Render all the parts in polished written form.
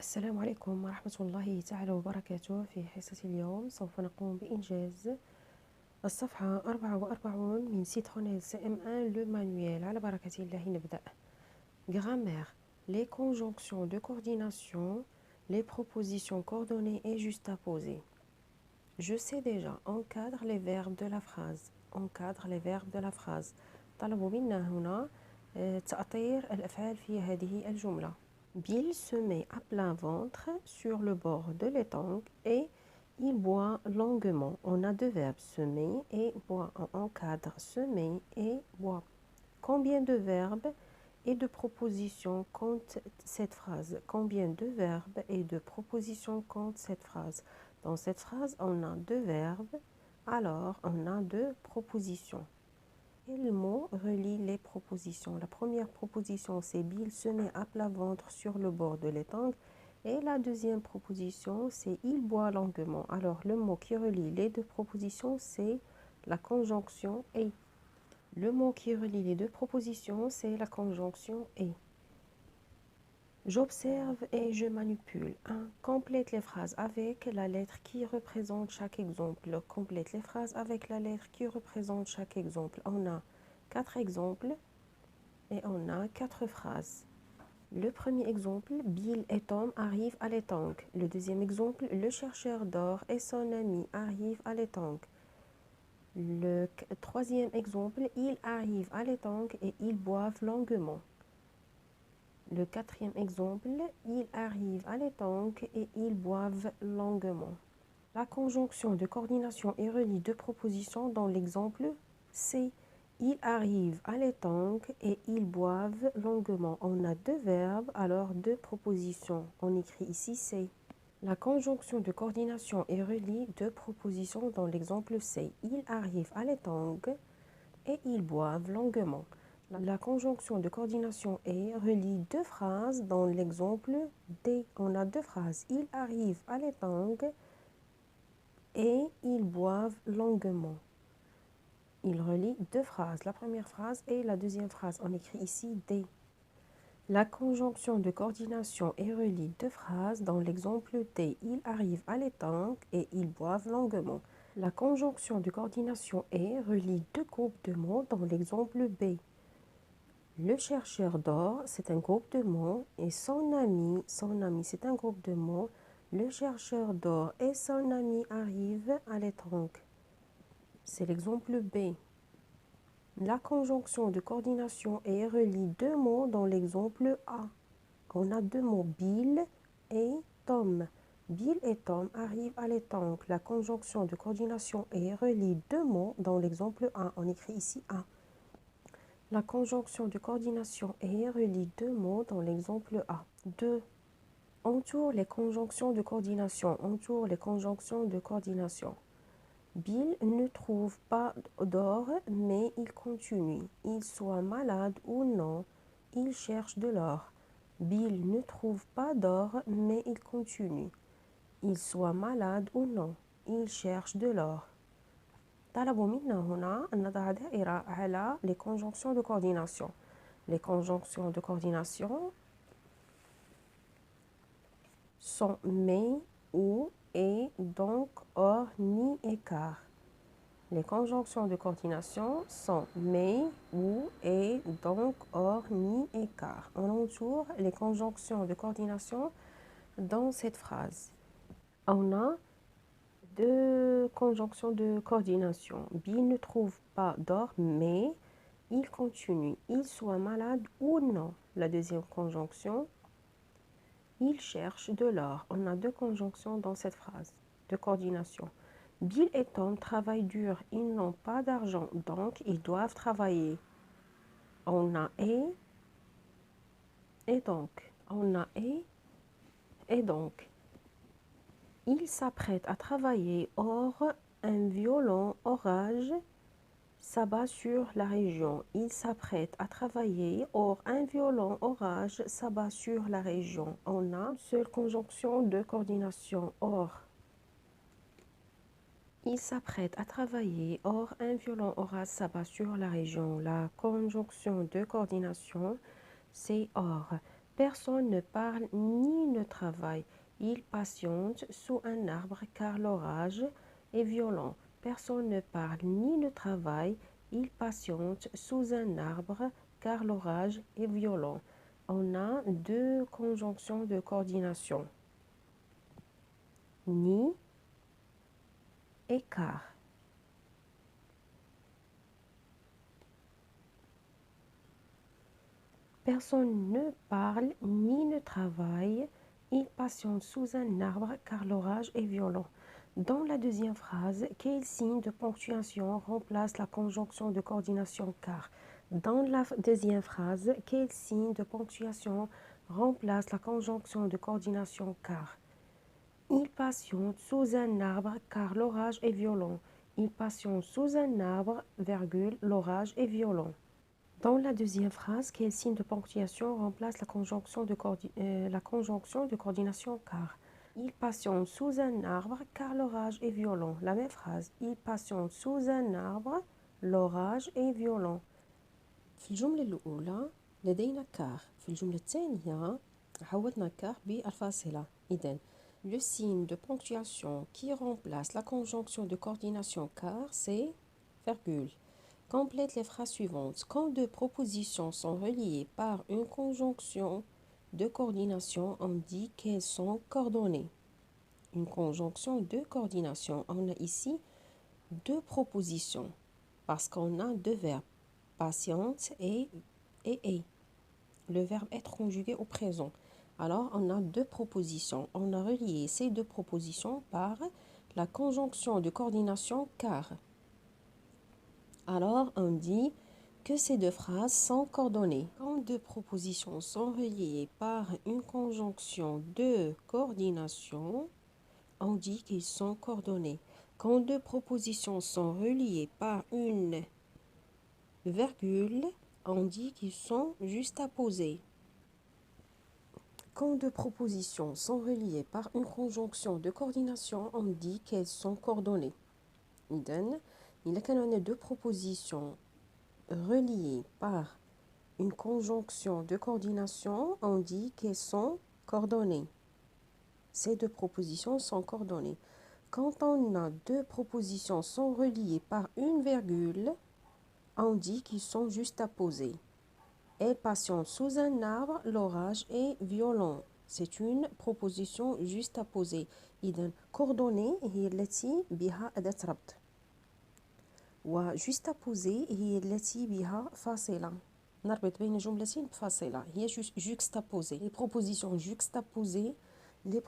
السلام عليكم ورحمة الله تعالى وبركاته. في حصة اليوم سوف نقوم بإنجاز الصفحة 44 من سيترونيل CM1 لو مانويل. على بركة الله نبدأ. Grammaire. Les conjonctions de coordination, les propositions coordonnées et juxtaposées. Je sais déjà. Encadre les verbes de la phrase. Encadre les verbes de la phrase. طلبوا منا هنا تأطير الأفعال في هذه الجملة. Bill se met à plein ventre sur le bord de l'étang et il boit longuement. On a deux verbes, semer et boire. On encadre semer et boire. Combien de verbes et de propositions compte cette phrase? Combien de verbes et de propositions compte cette phrase? Dans cette phrase, on a deux verbes, alors on a deux propositions. Quel mot relie les propositions? La première proposition, c'est Bill se met à plat ventre sur le bord de l'étang. Et la deuxième proposition, c'est il boit longuement. Alors, le mot qui relie les deux propositions, c'est la conjonction et. Le mot qui relie les deux propositions, c'est la conjonction et. J'observe et je manipule. 1. Complète les phrases avec la lettre qui représente chaque exemple. Complète les phrases avec la lettre qui représente chaque exemple. On a 4 exemples et on a 4 phrases. Le premier exemple, Bill et Tom arrivent à l'étang. Le deuxième exemple, le chercheur d'or et son ami arrivent à l'étang. Le troisième exemple, ils arrivent à l'étang et ils boivent longuement. Le quatrième exemple, ils arrivent à l'étang et ils boivent longuement. La conjonction de coordination et relie deux propositions dans l'exemple c'est ils arrivent à l'étang et ils boivent longuement. On a deux verbes, alors deux propositions. On écrit ici c'est. La conjonction de coordination et relie deux propositions dans l'exemple c'est ils arrivent à l'étang et ils boivent longuement. La conjonction de coordination et relie deux phrases dans l'exemple D. On a deux phrases. Ils arrivent à l'étang et ils boivent longuement. Il relie deux phrases, la première phrase et la deuxième phrase. On écrit ici D. La conjonction de coordination et relie deux phrases dans l'exemple D. Ils arrivent à l'étang et ils boivent longuement. La conjonction de coordination et relie deux groupes de mots dans l'exemple B. Le chercheur d'or, c'est un groupe de mots, et son ami, c'est un groupe de mots. Le chercheur d'or et son ami arrivent à l'étang. C'est l'exemple B. La conjonction de coordination et relie deux mots dans l'exemple A. On a deux mots, Bill et Tom. Bill et Tom arrivent à l'étang. La conjonction de coordination et relie deux mots dans l'exemple A. On écrit ici A. La conjonction de coordination et relie deux mots dans l'exemple A. 2. Entoure les conjonctions de coordination. Entoure les conjonctions de coordination. Bill ne trouve pas d'or, mais il continue. Il soit malade ou non, il cherche de l'or. Bill ne trouve pas d'or, mais il continue. Il soit malade ou non, il cherche de l'or. طلبوا منا هنا أن نضع دائرة على les conjonctions de coordination. Les conjonctions de coordination sont mais, ou, et, donc, or, ni et car. Les conjonctions de coordination sont mais, ou, et, donc, or, ni et car. On entoure les conjonctions de coordination dans cette phrase. On a deux conjonctions de coordination. Bill ne trouve pas d'or, mais il continue. Il soit malade ou non. La deuxième conjonction, il cherche de l'or. On a deux conjonctions dans cette phrase de coordination. Bill et Tom travaillent dur. Ils n'ont pas d'argent, donc ils doivent travailler. On a et donc. On a et donc. Il s'apprête à travailler. Or, un violent orage s'abat sur la région. Il s'apprête à travailler. Or, un violent orage s'abat sur la région. On a une seule conjonction de coordination. Or, il s'apprête à travailler. Or, un violent orage s'abat sur la région. La conjonction de coordination, c'est or. Personne ne parle ni ne travaille. Il patiente sous un arbre car l'orage est violent. Personne ne parle ni ne travaille. Il patiente sous un arbre car l'orage est violent. On a deux conjonctions de coordination. Ni et car. Personne ne parle ni ne travaille. Il patiente sous un arbre car l'orage est violent. Dans la deuxième phrase, quel signe de ponctuation remplace la conjonction de coordination car? Dans la deuxième phrase, quel signe de ponctuation remplace la conjonction de coordination car? Il patiente sous un arbre car l'orage est violent. Il patiente sous un arbre, virgule, l'orage est violent. Dans la deuxième phrase, quel signe de ponctuation remplace la conjonction de coordination car? Il patiente sous un arbre car l'orage est violent. La même phrase. Il patiente sous un arbre, l'orage est violent. في الجملة الأولى لدينا كار. في الجملة الثانية عوضنا كار بالفاصلة. إذن le signe de ponctuation qui remplace la conjonction de coordination car, c'est virgule. Complète les phrases suivantes. Quand deux propositions sont reliées par une conjonction de coordination, on dit qu'elles sont coordonnées. Une conjonction de coordination. On a ici deux propositions parce qu'on a deux verbes, patiente et. Le verbe être conjugué au présent. Alors, on a deux propositions. On a relié ces deux propositions par la conjonction de coordination car. Alors, on dit que ces deux phrases sont coordonnées. Quand deux propositions sont reliées par une conjonction de coordination, on dit qu'ils sont coordonnés. Quand deux propositions sont reliées par une virgule, on dit qu'ils sont juxtaposés. Quand deux propositions sont reliées par une conjonction de coordination, on dit qu'elles sont coordonnées. إذن إذا كانوا deux propositions reliées par une conjonction de coordination, on dit qu'elles sont coordonnées. Ces deux propositions sont coordonnées. Quand on a deux propositions sont reliées par une virgule, on dit qu'ils sont juxtaposés. Elle patiente sous un arbre, l'orage est violent. C'est une proposition juxtaposée. إذن coordonnée هي التي بها أداة ربط. وجوستابوزي هي التي بها فاصلة. نربط بين جملتين بفاصلة. هي juxtaposée. Les propositions juxtaposées هي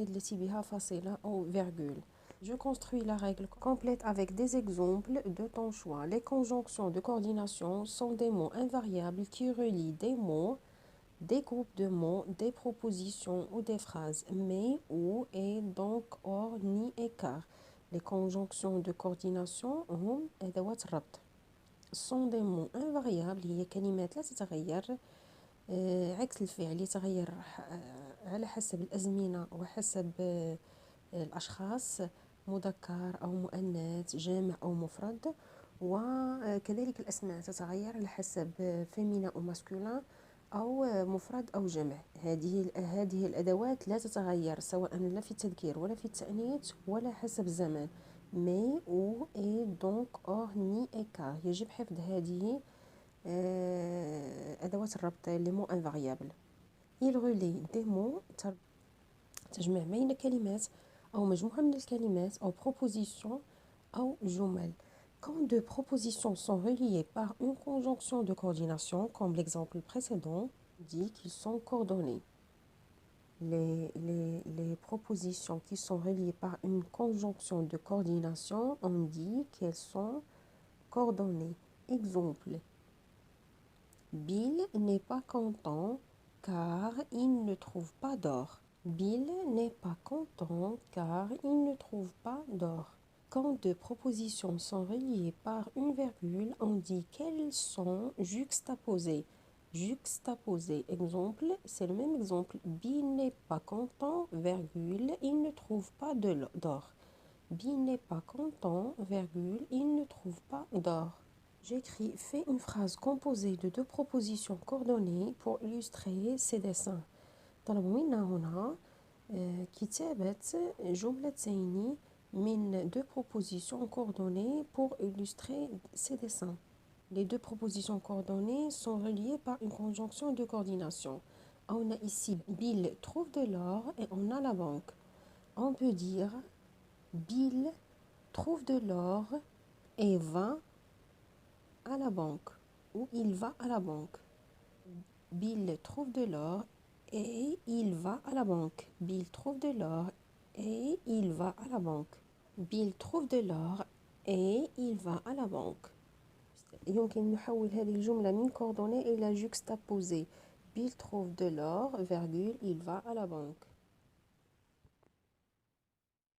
التي بها فاصلة أو virgule. Je construis la règle complète avec des exemples de ton choix. Les conjonctions de coordination sont des mots invariables qui relient des mots, des groupes de mots, des propositions ou des phrases, mais, ou, et, donc, or, ni et car. Les conjonctions de coordination هم أدوات الربط. sont des mots invariables. هي كلمات لا تتغير. عكس الفعل يتغير على حسب الأزمنة وحسب الأشخاص، مذكر أو مؤنث، جامع أو مفرد. وكذلك الأسماء تتغير على حسب فيمينا أو ماسكولين أو مفرد أو جمع. هذه الأدوات لا تتغير سواء لا في التذكير ولا في التأنيث ولا حسب الزمان. مي أو إي دونك أور ني إي كار. يجب حفظ هذه أدوات الربط لي مو انفاريابل. il relie des mots تجمع بين كلمات أو مجموعة من الكلمات أو propositions أو جمل. Quand deux propositions sont reliées par une conjonction de coordination, comme l'exemple précédent, dit qu'ils sont coordonnés. Les propositions qui sont reliées par une conjonction de coordination, on dit qu'elles sont coordonnées. Exemple. Bill n'est pas content car il ne trouve pas d'or. Bill n'est pas content car il ne trouve pas d'or. Quand deux propositions sont reliées par une virgule, on dit qu'elles sont juxtaposées. Juxtaposées. Exemple, c'est le même exemple. Bill n'est pas content, virgule, il ne trouve pas d'or. Bill n'est pas content, virgule, il ne trouve pas d'or. J'écris, fais une phrase composée de deux propositions coordonnées pour illustrer ces dessins. طلبوا منا هنا كتابة جملتين من deux propositions coordonnées pour illustrer ces dessins. Les deux propositions coordonnées sont reliées par une conjonction de coordination. On a ici Bill trouve de l'or et on a la banque. On peut dire Bill trouve de l'or et va à la banque, ou il va à la banque. Bill trouve de l'or et il va à la banque. Bill trouve de l'or et il va à la banque. Bill trouve de l'or et il va à la banque. يمكن نحول هذه الجملة من coordonnée إلى juxtaposée. Bill trouve de l'or, virgule, il va à la banque.